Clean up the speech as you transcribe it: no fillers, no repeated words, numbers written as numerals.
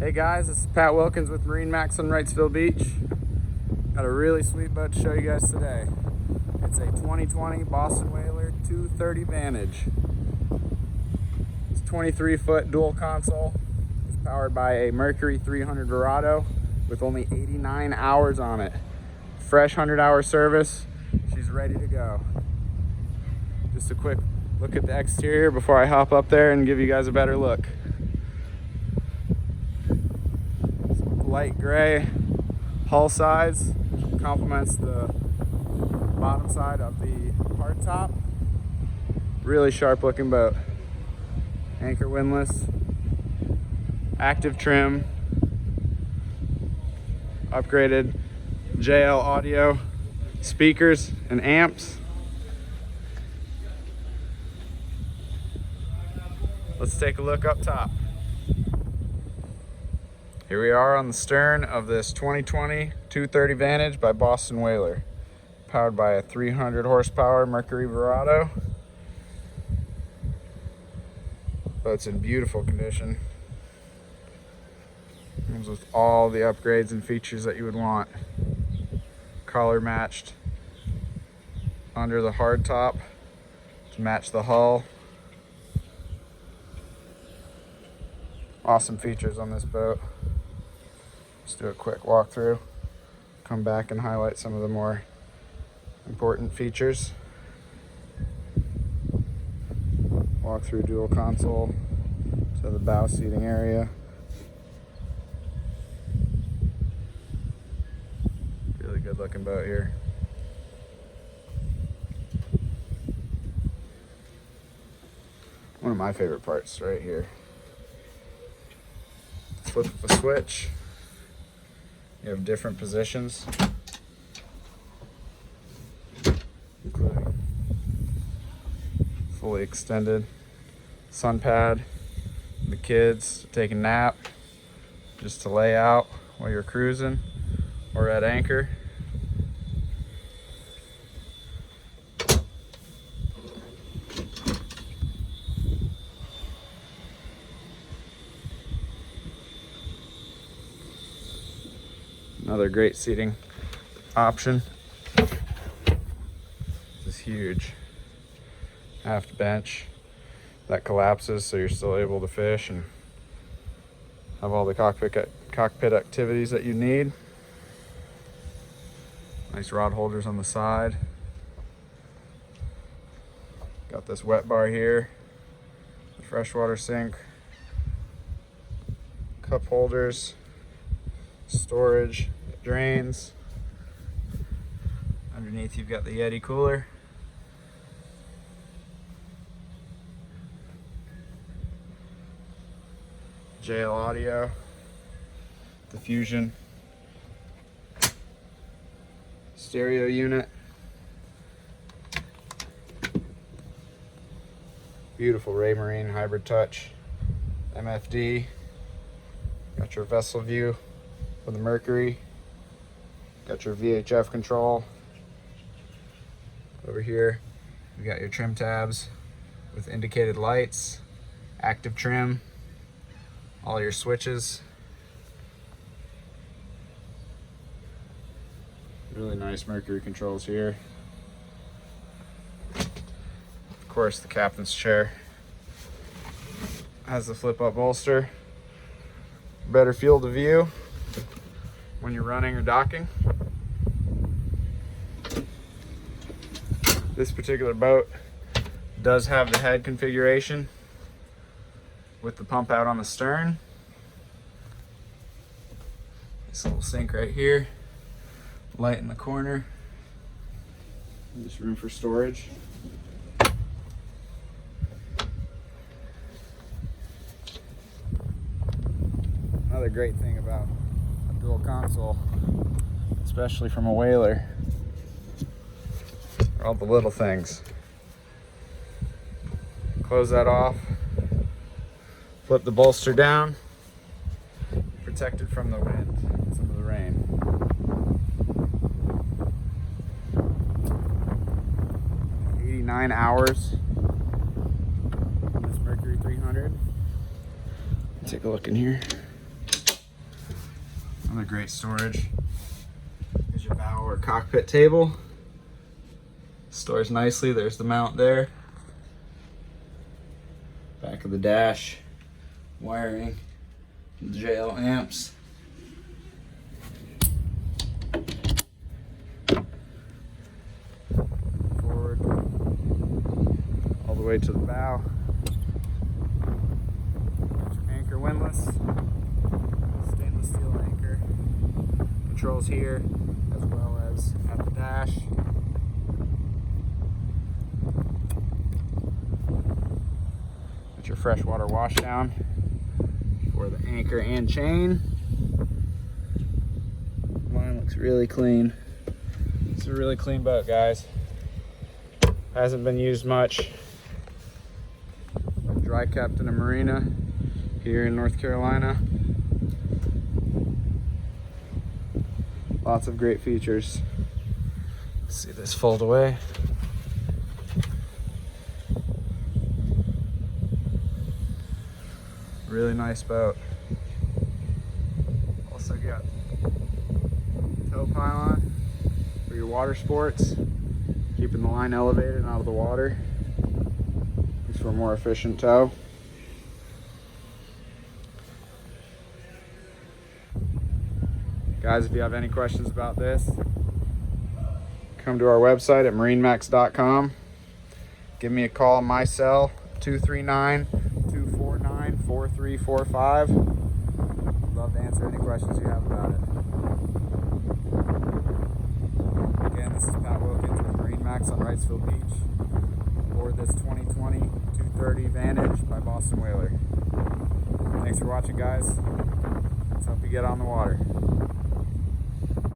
Hey guys, this is Pat Wilkins with MarineMax on Wrightsville Beach. Got a really sweet boat to show you guys today. It's a 2020 Boston Whaler 230 Vantage. It's 23-foot dual console. It's powered by a Mercury 300 Verado with only 89 hours on it. Fresh 100-hour service. She's ready to go. Just a quick look at the exterior before I hop up there and give you guys a better look. Light gray hull sides complements the bottom side of the hard top. Really sharp looking boat. Anchor windlass, active trim, upgraded JL audio, speakers and amps. Let's take a look up top. Here we are on the stern of this 2020 230 Vantage by Boston Whaler, powered by a 300 horsepower Mercury Verado. Boat's in beautiful condition. Comes with all the upgrades and features that you would want. Collar matched under the hard top to match the hull. Awesome features on this boat. Let's do a quick walkthrough, come back and highlight some of the more important features. Walk through dual console to the bow seating area. Really good looking boat here. One of my favorite parts right here. Flip the switch. You have different positions, including fully extended sun pad, the kids to take a nap, just to lay out while you're cruising or at anchor. Another great seating option. This huge aft bench that collapses so you're still able to fish and have all the cockpit activities that you need. Nice rod holders on the side. Got this wet bar here, the freshwater sink, cup holders, storage, drains. Underneath you've got the Yeti cooler. JL audio, diffusion, stereo unit. Beautiful Raymarine hybrid touch MFD. Got your vessel view for the Mercury. Got your VHF control. Over here, you got your trim tabs with indicated lights, active trim, all your switches. Really nice Mercury controls here. Of course, the captain's chair has the flip-up bolster. Better field of view when you're running or docking. This particular boat does have the head configuration with the pump out on the stern. This little sink right here, light in the corner, and just room for storage. Another great thing about a dual console, especially from a whaler, are all the little things. Close that off, flip the bolster down, protected from the wind, some of the rain. 89 hours on this Mercury 300. Take a look in here. Another great storage. Here's your bow or cockpit table. Stores nicely. There's the mount there. Back of the dash. Wiring. JL amps. Forward. All the way to the bow. Anchor windlass. Stainless steel anchor. Controls here as well as at the dash. Got your freshwater washdown for the anchor and chain. Line looks really clean. It's a really clean boat, guys. Hasn't been used much. Dry kept in a marina here in North Carolina. Lots of great features. Let's see this fold away. Really nice boat. Also got tow pylon for your water sports, keeping the line elevated and out of the water. It's for a more efficient tow. Guys, if you have any questions about this, come to our website at MarineMax.com. Give me a call on my cell, 239-249-4345. Love to answer any questions you have about it. Again, this is Pat Wilkins with MarineMax on Wrightsville Beach, aboard this 2020 230 Vantage by Boston Whaler. Thanks for watching, guys. Let's hope you get on the water.